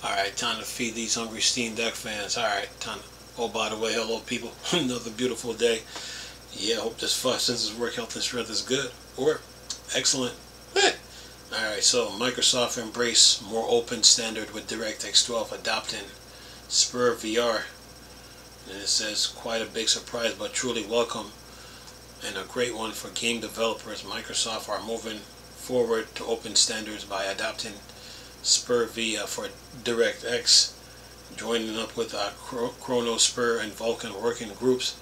Alright, time to feed these hungry Steam Deck fans. Alright, time to... Oh, by the way, hello people. Another beautiful day. Yeah, hope this 5 senses work, health, and strength is good. Or excellent. Alright, so Microsoft embrace more open standard with DirectX 12 adopting Spur VR. And it says quite a big surprise, but truly welcome. And a great one for game developers. Microsoft are moving forward to open standards by adopting Spur V for DirectX, joining up with Chrono, Spur, and Vulkan working groups.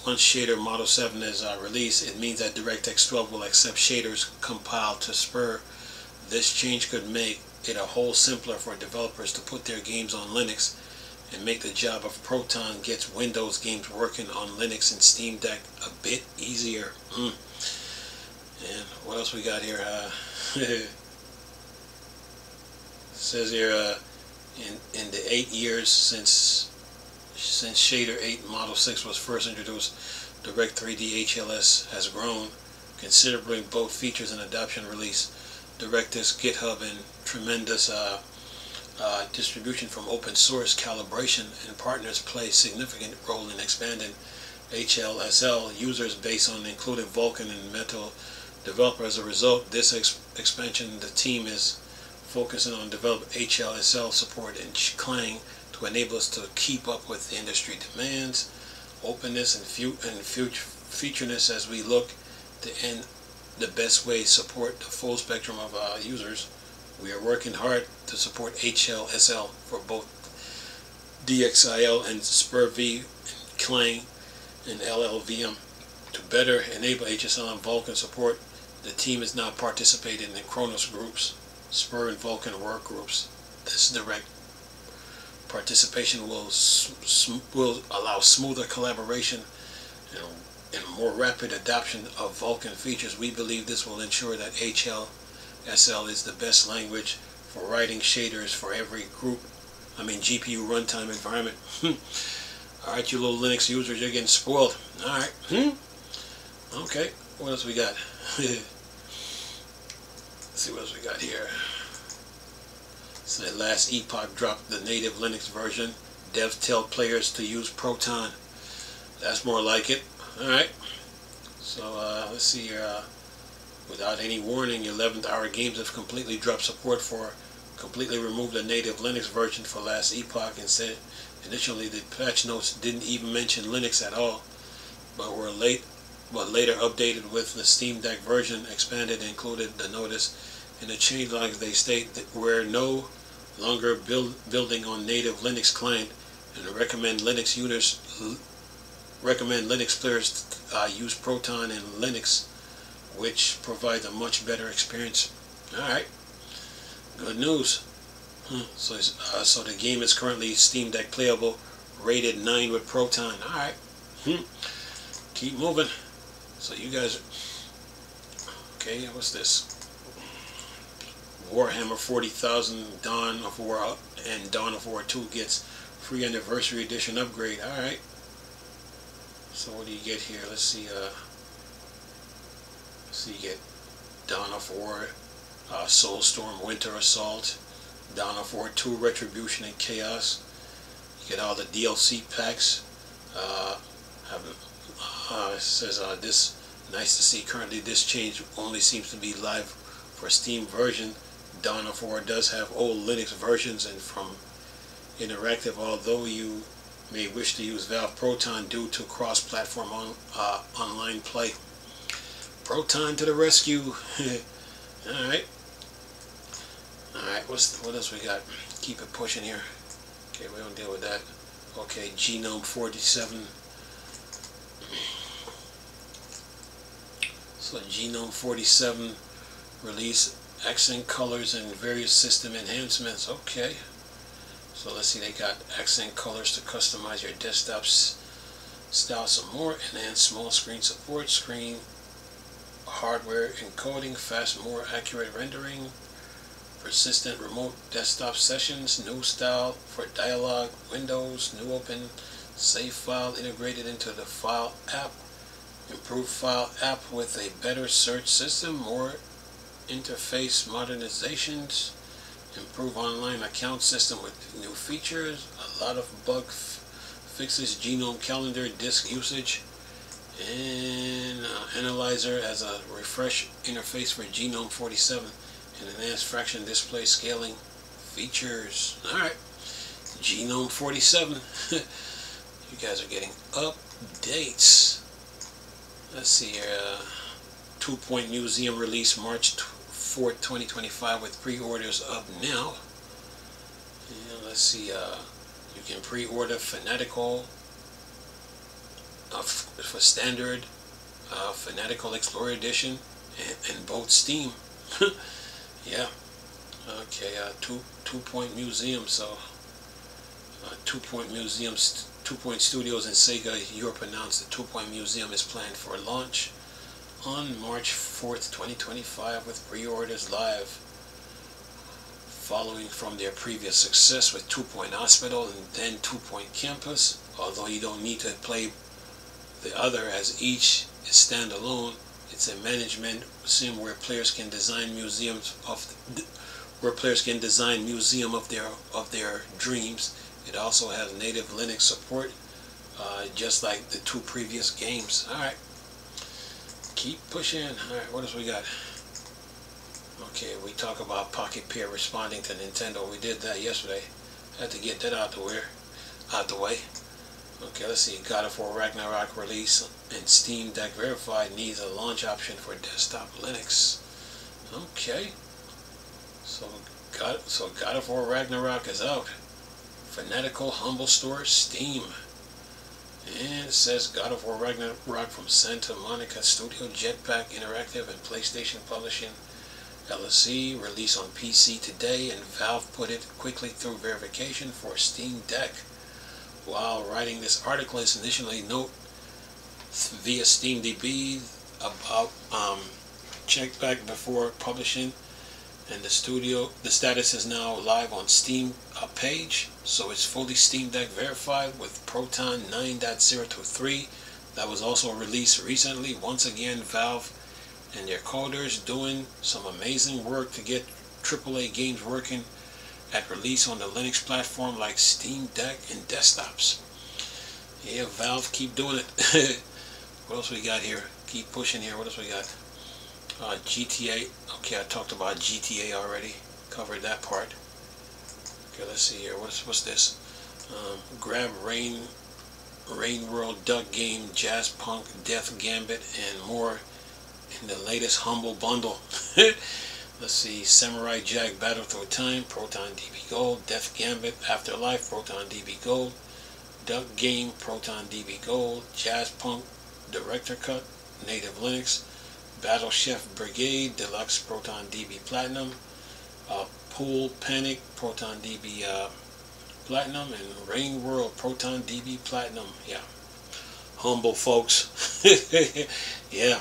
Once shader Model 7 is released, it means that DirectX 12 will accept shaders compiled to Spur. This change could make it a whole simpler for developers to put their games on Linux and make the job of Proton gets Windows games working on Linux and Steam Deck a bit easier. And what else we got here? It says here in the 8 years since Shader 8 Model 6 was first introduced, Direct 3D HLS has grown considerably, both features and adoption release. DirectX, GitHub, and tremendous distribution from open source calibration and partners play a significant role in expanding HLSL users base on including Vulkan and Metal developer. As a result, this expansion, the team is focusing on developing HLSL support and Clang to enable us to keep up with the industry demands, openness, and featureness as we look to end the best way support the full spectrum of users. We are working hard to support HLSL for both DXIL and Spur V and Clang and LLVM. To better enable HSL and Vulkan support, the team is now participating in Chronos groups, Spur and Vulkan work groups. This direct participation will allow smoother collaboration and more rapid adoption of Vulkan features. We believe this will ensure that HLSL is the best language for writing shaders for every GPU runtime environment. Alright, you little Linux users, you're getting spoiled. Alright. Okay, what else we got? Let's see what else we got here. So the last Epoch dropped the native Linux version. Devs tell players to use Proton. That's more like it. Alright. So let's see here. Without any warning, 11th Hour Games have completely dropped support for, completely removed the native Linux version for last Epoch, and said initially the patch notes didn't even mention Linux at all, but later updated with the Steam Deck version expanded and included the notice. In the changelog they state that we're no longer building on native Linux client and recommend Linux players use Proton and Linux, which provides a much better experience. Alright, good news. So the game is currently Steam Deck playable, rated 9 with Proton. Alright, keep moving. So you guys, okay, what's this? Warhammer 40,000 Dawn of War and Dawn of War 2 gets free anniversary edition upgrade. Alright, so what do you get here? Let's see, so you get Dawn of War, Soulstorm, Winter Assault, Dawn of War 2, Retribution and Chaos. You get all the DLC packs. It says this, nice to see. Currently this change only seems to be live for Steam version. Dawn of War does have old Linux versions and from Interactive, although you may wish to use Valve Proton due to cross-platform online play. Proton to the rescue. Alright. Alright, what else we got? Keep it pushing here. Okay, we don't deal with that. Okay, Genome 47. So Genome 47 release accent colors and various system enhancements. Okay. So let's see, they got accent colors to customize your desktop style some more, enhanced small screen support, screen hardware encoding, fast, more accurate rendering, persistent remote desktop sessions, new style for dialog windows, new open save file integrated into the file app, improved file app with a better search system, more interface modernizations, Improve online account system with new features. A lot of bug fixes. Genome calendar, disk usage, and analyzer has a refresh interface for Genome 47 and enhanced fraction display scaling features. Alright, Genome 47. You guys are getting updates. Let's see here. 2-Point Museum release March 4th, 2025 with pre-orders up now. And let's see. You can pre-order Fanatical for standard, Fanatical Explorer Edition, and both Steam. Yeah. Okay. 2-Point Museum. So 2-Point Museum, 2-Point Studios and Sega Europe announced the 2-Point Museum is planned for launch on March 4th, 2025 with pre-orders live, following from their previous success with 2-Point Hospital and then 2-Point Campus. Although you don't need to play the other as each is standalone, it's a management sim where players can design museums of their dreams. It also has native Linux support, just like the 2 previous games. Alright, keep pushing. Alright, what else we got? Okay, we talk about Pocket Pair responding to Nintendo. We did that yesterday. Had to get that out the way. Okay, let's see. God of War Ragnarok release and Steam Deck verified needs a launch option for desktop Linux. Okay, so God of War Ragnarok is out. Fanatical Humble Store, Steam. And it says God of War Ragnarok from Santa Monica Studio, Jetpack Interactive, and PlayStation Publishing LLC. Release on PC today, and Valve put it quickly through verification for Steam Deck. While writing this article, it's initially note via SteamDB about check back before publishing, and the status is now live on Steam page, so it's fully Steam Deck verified with Proton 9.023. That was also released recently. Once again, Valve and their coders doing some amazing work to get AAA games working at release on the Linux platform like Steam Deck and desktops. Yeah, Valve, keep doing it. What else we got here? Keep pushing here. What else we got? GTA. Okay, I talked about GTA already. Covered that part. Okay, let's see here. What's this? Grab Rain World, Duck Game, Jazz Punk, Death Gambit, and more in the latest Humble Bundle. Let's see. Samurai Jack Battle Through Time, Proton DB Gold, Death Gambit, Afterlife, Proton DB Gold, Duck Game, Proton DB Gold, Jazz Punk, Director Cut, Native Linux, Battle Chef Brigade Deluxe, Proton DB Platinum, Pool Panic, Proton DB Platinum, and Rain World, Proton DB Platinum. Yeah, humble folks. Yeah,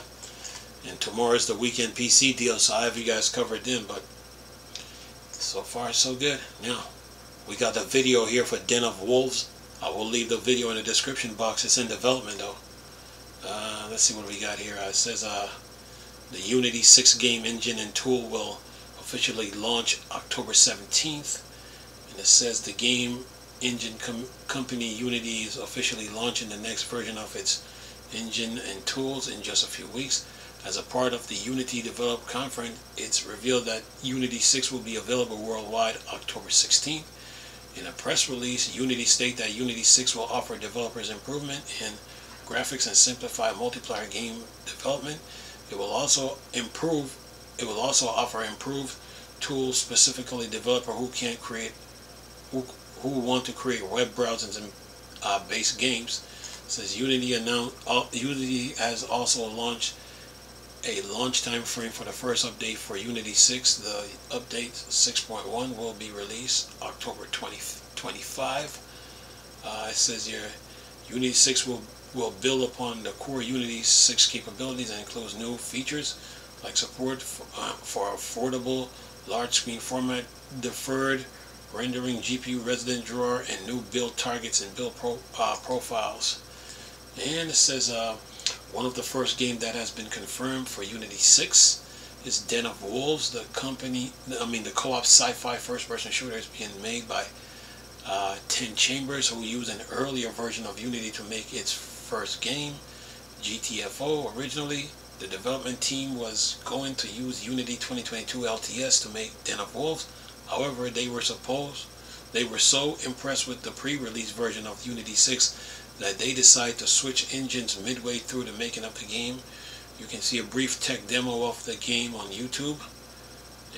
and tomorrow's the weekend PC deal, so I have you guys covered then, but so far so good. Now, we got the video here for Den of Wolves. I will leave the video in the description box. It's in development though. Let's see what we got here. It says the Unity 6 game engine and tool will officially launch October 17th. And it says the game engine company Unity is officially launching the next version of its engine and tools in just a few weeks. As a part of the Unity Develop Conference, it's revealed that Unity 6 will be available worldwide October 16th. In a press release, Unity states that Unity 6 will offer developers improvement in graphics and simplify multiplayer game development. It will also offer improved tools, specifically developers who want to create web browsers and based games. It says Unity has also launched a launch time frame for the first update for Unity 6. The update 6.1 will be released October 2025. It says here Unity 6 will build upon the core Unity 6 capabilities and includes new features like support for affordable large screen format, deferred rendering, GPU resident drawer, and new build targets and build profiles. And it says one of the first games that has been confirmed for Unity 6 is Den of Wolves. The co-op sci-fi first-person shooter is being made by 10 Chambers, who used an earlier version of Unity to make its first game, GTFO. Originally, the development team was going to use Unity 2022 LTS to make Den of Wolves. However, they were so impressed with the pre-release version of Unity 6 that they decided to switch engines midway through the making of the game. You can see a brief tech demo of the game on YouTube.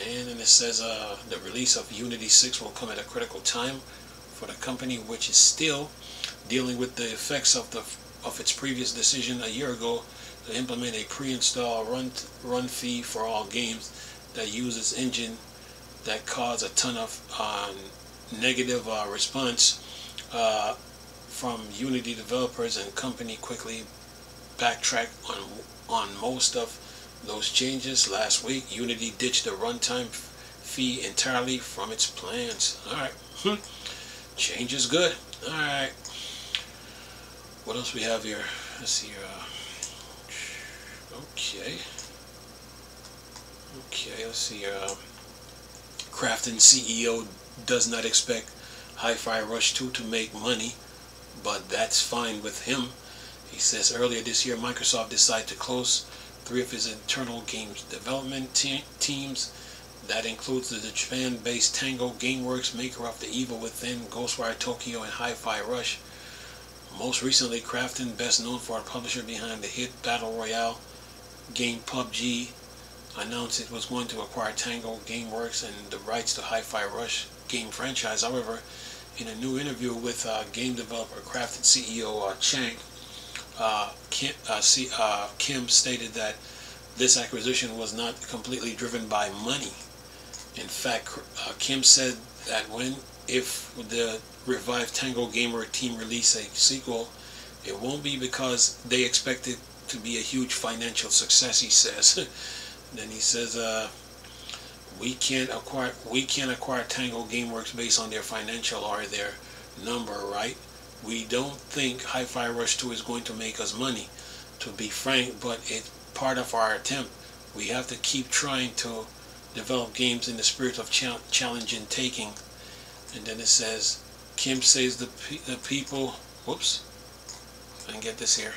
And then it says the release of Unity 6 will come at a critical time for the company, which is still dealing with the effects of its previous decision a year ago to implement a pre-install run fee for all games that use this engine, that caused a ton of negative response from Unity developers, and company quickly backtracked on most of those changes. Last week, Unity ditched the runtime fee entirely from its plans. Alright, change is good. Alright, what else we have here? Let's see here. Okay, let's see. Krafton CEO does not expect Hi-Fi Rush 2 to make money, but that's fine with him. He says earlier this year Microsoft decided to close 3 of his internal games development teams. That includes the Japan-based Tango Gameworks, maker of The Evil Within, Ghostwire Tokyo, and Hi-Fi Rush. Most recently, Krafton, best known for a publisher behind the hit Battle Royale game PUBG, announced it was going to acquire Tango Gameworks and the rights to Hi-Fi Rush game franchise. However, in a new interview with game developer Krafton CEO Chang, Kim stated that this acquisition was not completely driven by money. In fact, Kim said that if the revived Tango Gamer team release a sequel, it won't be because they expect it to be a huge financial success, he says. Then he says, we can't acquire Tango Gameworks based on their financial or their number, right? We don't think Hi-Fi Rush 2 is going to make us money, to be frank, but it's part of our attempt. We have to keep trying to develop games in the spirit of challenge and taking. And then it says, Kim says the people, whoops, if I can get this here.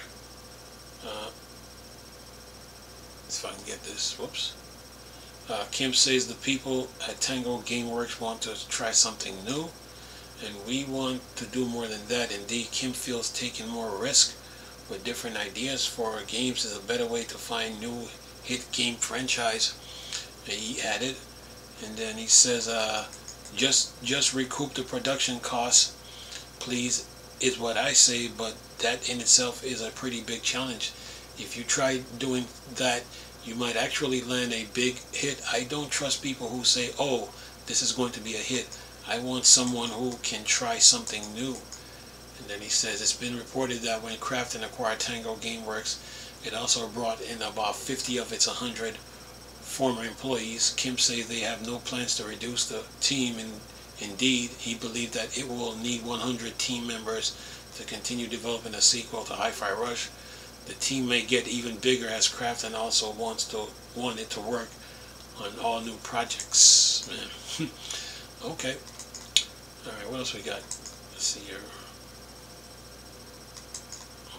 Kim says the people at Tango Gameworks want to try something new, and we want to do more than that. Indeed, Kim feels taking more risk with different ideas for our games is a better way to find new hit game franchise, he added. And then he says, just recoup the production costs, please, is what I say, but that in itself is a pretty big challenge. If you try doing that, you might actually land a big hit. I don't trust people who say, oh, this is going to be a hit. I want someone who can try something new. And then he says, it's been reported that when Krafton acquired Tango Gameworks, it also brought in about 50 of its 100 former employees. Kim says they have no plans to reduce the team, and indeed, he believed that it will need 100 team members to continue developing a sequel to Hi-Fi Rush. The team may get even bigger as Krafton also wanted to work on all new projects. Man. Okay. Alright, what else we got? Let's see here.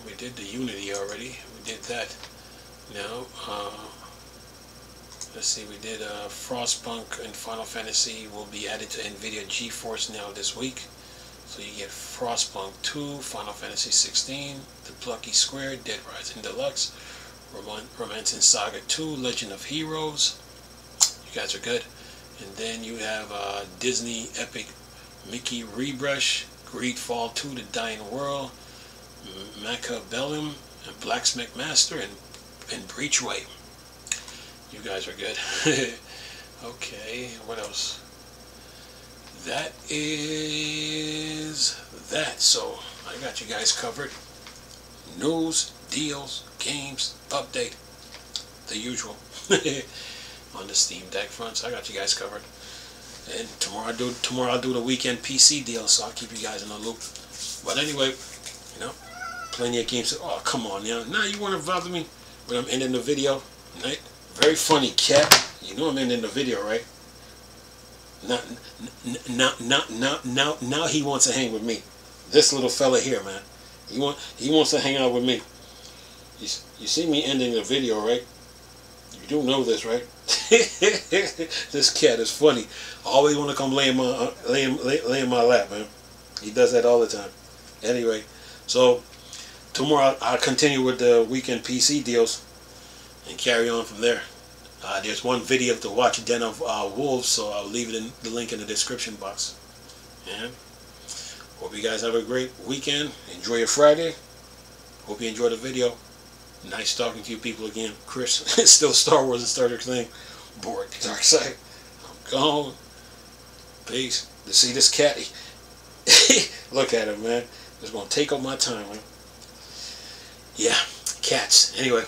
We did the Unity already. We did that. Now, let's see, we did Frostpunk and Final Fantasy will be added to NVIDIA GeForce Now this week. So you get Frostpunk 2, Final Fantasy 16, The Plucky Square, Dead Rising Deluxe, Romancing Saga 2, Legend of Heroes. You guys are good. And then you have Disney Epic Mickey Rebrush, Greedfall 2, The Dying World, Macabellum, and Blacksmith Master, and Breachway. You guys are good. Okay, what else? That is that. So I got you guys covered. News, deals, games, update, the usual on the Steam Deck front. So I got you guys covered. And tomorrow I'll do the weekend PC deal, so I'll keep you guys in the loop. But anyway, you know, plenty of games. Oh, come on, now you want to bother me when I'm ending the video, right? Very funny cat. You know I'm in the video, right? Now he wants to hang with me. This little fella here, man. He wants to hang out with me. You see me ending the video, right? You do know this, right? This cat is funny. Always want to come lay in my lap, man. He does that all the time. Anyway, so tomorrow I'll continue with the weekend PC deals and carry on from there. There's one video to watch, Den of Wolves, so I'll leave it in the link in the description box. And hope you guys have a great weekend. Enjoy your Friday. Hope you enjoyed the video. Nice talking to you people again. Chris, it's still Star Wars and Star Trek thing. Bored. Dark side. I'm gone. Peace. To see this cat. Look at him, man. It's going to take up my time, man. Yeah. Cats. Anyway.